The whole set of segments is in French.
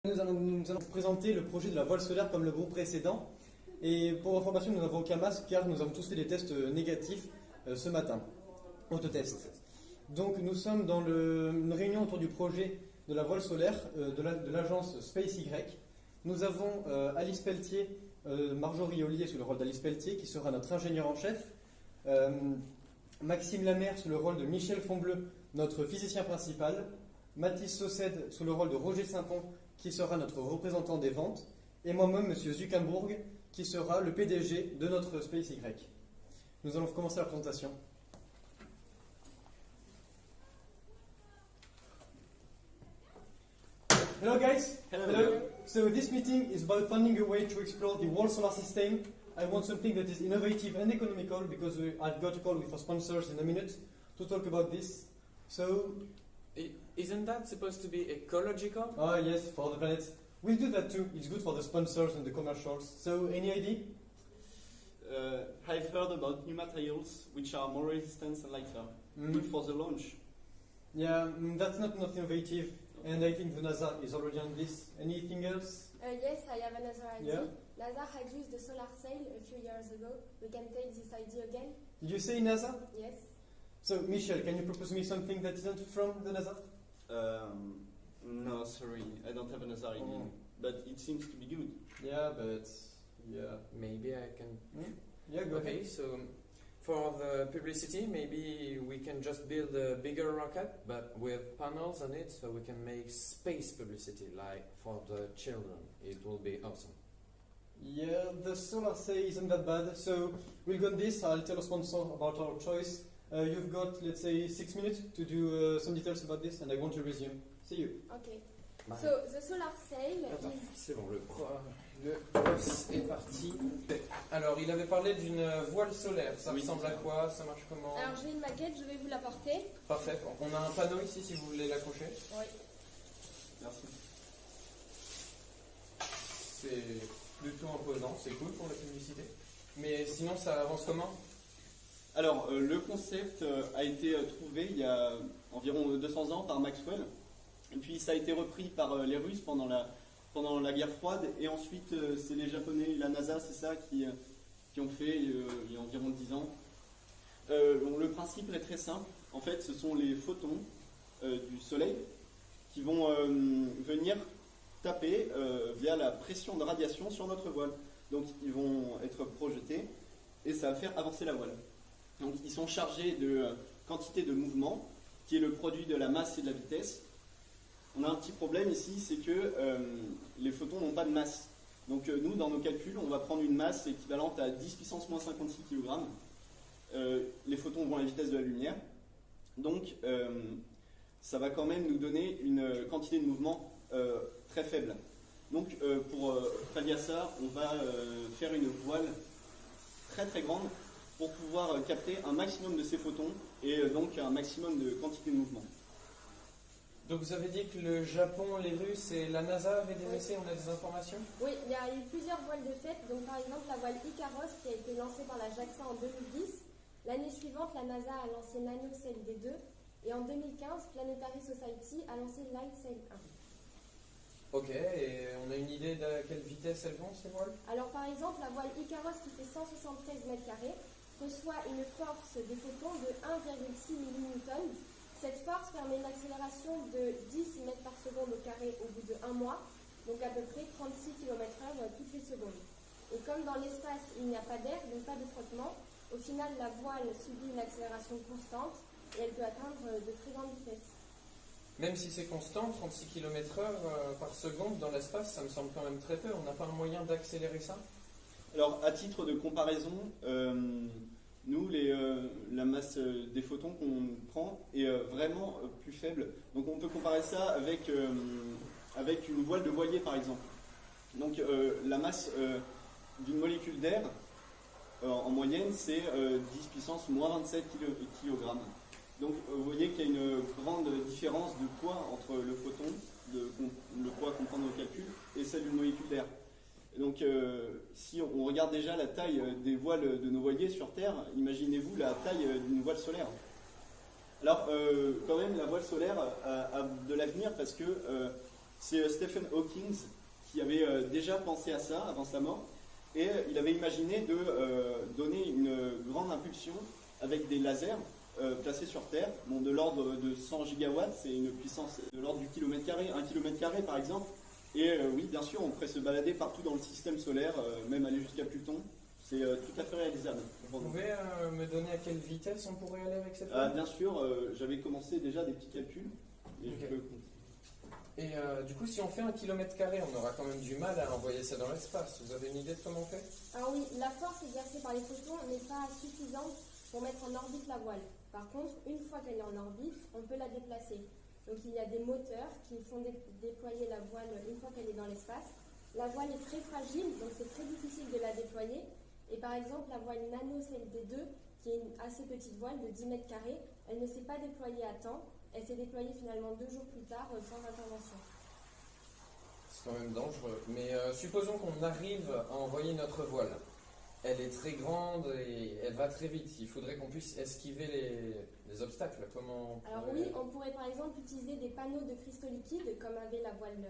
Nous allons vous présenter le projet de la voile solaire comme le groupe précédent. Et pour information, nous n'avons aucun masque car nous avons tous fait des tests négatifs ce matin, autotest. Donc nous sommes dans une réunion autour du projet de la voile solaire de l'agence SpaceY. Nous avons Alice Pelletier, Marjorie Ollier sur le rôle d'Alice Pelletier qui sera notre ingénieur en chef, Maxime Lamère sur le rôle de Michel Fonbleu, notre physicien principal, Mathis Saucède sous le rôle de Roger Saint-Pont qui sera notre représentant des ventes, et moi-même, M. Zuckerberg, qui sera le PDG de notre SpaceY. Nous allons commencer la présentation. Hello guys. Hello. So this meeting is about finding a way to explore the whole solar system. I want something that is innovative and economical because I've got a call with our sponsors in a minute to talk about this. So, isn't that supposed to be ecological? oh yes, for the planet. We'll do that too. It's good for the sponsors and the commercials. So, any idea? I've heard about new materials which are more resistant and lighter. Good for the launch. Yeah, that's not innovative. And I think the NASA is already on this. Anything else? Yes, I have another idea. Yeah. NASA had used the solar sail a few years ago. We can take this idea again. Did you say NASA? Yes. So, Michel, can you propose me something that isn't from the NASA? No, sorry, I don't have another idea. Oh. But it seems to be good. Yeah, but yeah. Maybe I can. Yeah, go Okay, ahead. so for the publicity, maybe we can just build a bigger rocket, but with panels on it, so we can make space publicity, like for the children. It will be awesome. Yeah, the solar sail isn't that bad. So we'll go on this. I'll tell a sponsor about our choice. You've got, let's say, 6 minutes to do some details about this, and I want to resume. See you. Okay. Bye. So the solar sail Attends, is c'est bon, le boss est parti. Alors, il avait parlé d'une voile solaire. Ça Oui. ressemble à quoi? Ça marche comment? Alors j'ai une maquette, je vais vous l'apporter. Parfait. On a un panneau ici si vous voulez l'accrocher. Oui. Merci. C'est plutôt imposant, c'est cool pour la publicité. Mais sinon, ça avance comment? Alors, le concept a été trouvé il y a environ 200 ans par Maxwell. Et puis ça a été repris par les Russes pendant la guerre froide. Et ensuite, c'est les Japonais et la NASA, c'est ça, qui ont fait il y a environ 10 ans. Le principe est très simple. En fait, ce sont les photons du Soleil qui vont venir taper via la pression de radiation sur notre voile. Donc, ils vont être projetés et ça va faire avancer la voile. Donc, ils sont chargés de quantité de mouvement, qui est le produit de la masse et de la vitesse. On a un petit problème ici, c'est que les photons n'ont pas de masse. Donc nous, dans nos calculs, on va prendre une masse équivalente à 10 puissance moins 56 kg. Les photons vont à la vitesse de la lumière. Donc ça va quand même nous donner une quantité de mouvement très faible. Donc pour pallier à ça, on va faire une voile très très grande pour pouvoir capter un maximum de ces photons et donc un maximum de quantité de mouvement. Donc vous avez dit que le Japon, les Russes et la NASA avaient des essais, on a des informations? Oui, il y a eu plusieurs voiles de fait. Donc par exemple la voile Icaros qui a été lancée par la JAXA en 2010. L'année suivante, la NASA a lancé NanoSail D2. Et en 2015, Planetary Society a lancé LightSail 1. Ok, et on a une idée de à quelle vitesse elles vont ces voiles? Alors par exemple, la voile Icaros qui fait 173 mètres carrés reçoit une force des photons de 1,6 millинewton. Cette force permet une accélération de 10 mètres par seconde au carré au bout de 1 mois, donc à peu près 36 km/h toutes les secondes. Et comme dans l'espace il n'y a pas d'air, donc pas de frottement, au final la voile subit une accélération constante et elle peut atteindre de très grandes vitesses. Même si c'est constant, 36 km/h par seconde dans l'espace, ça me semble quand même très peu. On n'a pas un moyen d'accélérer ça? Alors, à titre de comparaison, nous, la masse des photons qu'on prend est vraiment plus faible. Donc, on peut comparer ça avec une voile de voilier, par exemple. Donc, la masse d'une molécule d'air, en moyenne, c'est 10 puissance moins 27 kg. Donc, vous voyez qu'il y a une grande différence de poids entre le photon, le poids qu'on prend dans le calcul, et celle d'une molécule d'air. Donc, si on regarde déjà la taille des voiles de nos voiliers sur Terre, imaginez-vous la taille d'une voile solaire. Alors, quand même, la voile solaire a de l'avenir parce que C'est Stephen Hawking qui avait déjà pensé à ça avant sa mort. Et il avait imaginé de donner une grande impulsion avec des lasers placés sur Terre, de l'ordre de 100 gigawatts, c'est une puissance de l'ordre du kilomètre carré, 1 kilomètre carré par exemple. Et oui, bien sûr, on pourrait se balader partout dans le système solaire, même aller jusqu'à Pluton. C'est tout à fait réalisable. Vous pouvez me donner à quelle vitesse on pourrait aller avec cette Bien sûr, j'avais commencé déjà des petits calculs. Et Ok. je peux- Et du coup, si on fait 1 km carré, on aura quand même du mal à envoyer ça dans l'espace. Vous avez une idée de comment on fait? Alors oui, la force exercée par les photons n'est pas suffisante pour mettre en orbite la voile. Par contre, une fois qu'elle est en orbite, on peut la déplacer. Donc il y a des moteurs qui font déployer la voile une fois qu'elle est dans l'espace. La voile est très fragile, donc c'est très difficile de la déployer. Et par exemple, la voile Nano CLD2, qui est une assez petite voile de 10 mètres carrés, elle ne s'est pas déployée à temps. Elle s'est déployée finalement 2 jours plus tard sans intervention. C'est quand même dangereux. Mais supposons qu'on arrive à envoyer notre voile. Elle est très grande et elle va très vite. Il faudrait qu'on puisse esquiver les obstacles. Comment Alors oui, on pourrait par exemple utiliser des panneaux de cristaux liquides comme avait la voile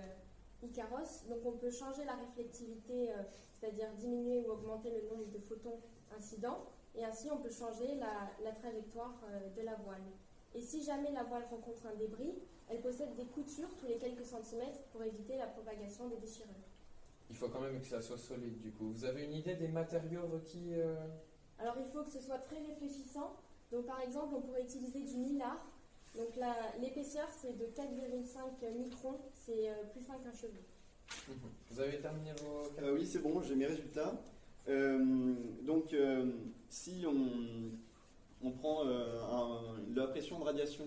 Icaros. Donc on peut changer la réflectivité, c'est-à-dire diminuer ou augmenter le nombre de photons incidents. Et ainsi on peut changer la trajectoire de la voile. Et si jamais la voile rencontre un débris, elle possède des coutures tous les quelques centimètres pour éviter la propagation des déchirures. Il faut quand même que ça soit solide du coup. Vous avez une idée des matériaux requis Alors il faut que ce soit très réfléchissant. Donc par exemple, on pourrait utiliser du mylar. Donc l'épaisseur c'est de 4,5 microns, c'est plus fin qu'un cheveu. Vous avez terminé vos calculs? Oui, c'est bon, j'ai mes résultats. Si on prend la pression de radiation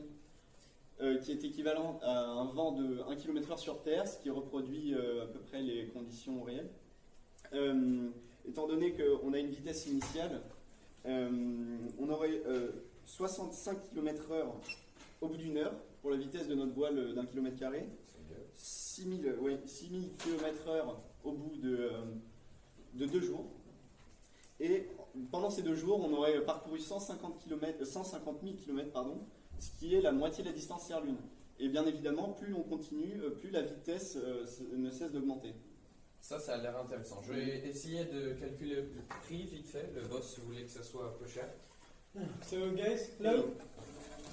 qui est équivalente à un vent de 1 km/h sur Terre, ce qui reproduit à peu près les conditions réelles. Étant donné qu'on a une vitesse initiale, on aurait 65 km/h au bout d'une heure pour la vitesse de notre voile d'un kilomètre carré, 6000 km/h au bout de 2 jours. Et pendant ces 2 jours, on aurait parcouru 150 000 km, ce qui est la moitié de la distance Terre-Lune. Et bien évidemment, plus on continue, plus la vitesse ne cesse d'augmenter. Ça a l'air intéressant. Je vais essayer de calculer le prix vite fait. Le boss voulait que ça soit peu cher. So guys, hello.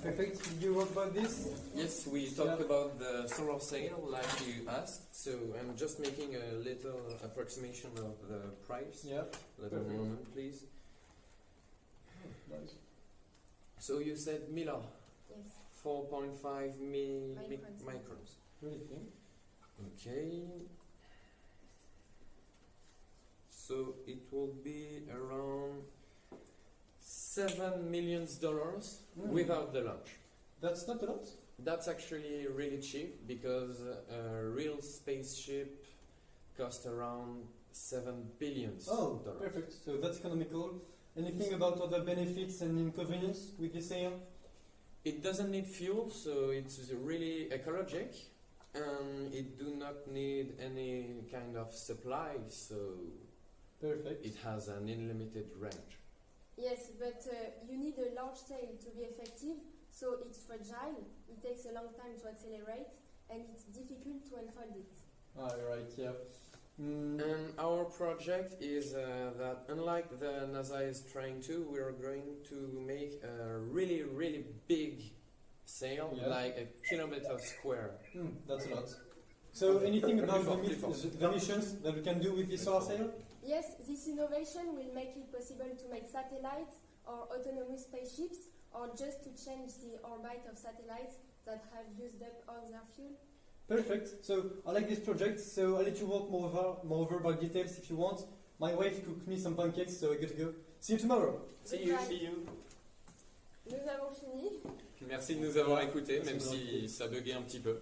Perfect. Did you work about this? Yes, we talked about the solar sail like you asked. So I'm just making a little approximation of the price. Yeah. Little Perfect. moment, please. Nice. So you said Miller, Yes. 4.5 Microns. microns. Really think. Okay. So it will be around $7 million without the launch. That's not a lot. That's actually really cheap because a real spaceship costs around $7 billion. Oh, perfect. So that's economical. Anything about other benefits and inconvenience with this sail? It doesn't need fuel, so it's really ecologic, and it do not need any kind of supply, so Perfect. it has an unlimited range. Yes, but you need a launch sail to be effective, so it's fragile, it takes a long time to accelerate, and it's difficult to unfold it. Ah, right. Yeah. And our project is that unlike the NASA is trying to, we are going to make a really, really big sail, Yeah. like a kilometer square. That's a lot. So anything about Before, the, before. the missions that we can do with this solar sail? Yes, this innovation will make it possible to make satellites or autonomous spaceships, or just to change the orbit of satellites that have used up all their fuel. Perfect. So I like this project. So I'll let you walk more over about details if you want. My wife cooked me some pancakes, so I got to go. See you tomorrow. See you. Goodbye. See you. Nous avons fini. Merci de nous avoir écoutés, même Merci de nous avoir si ça buguait un petit peu.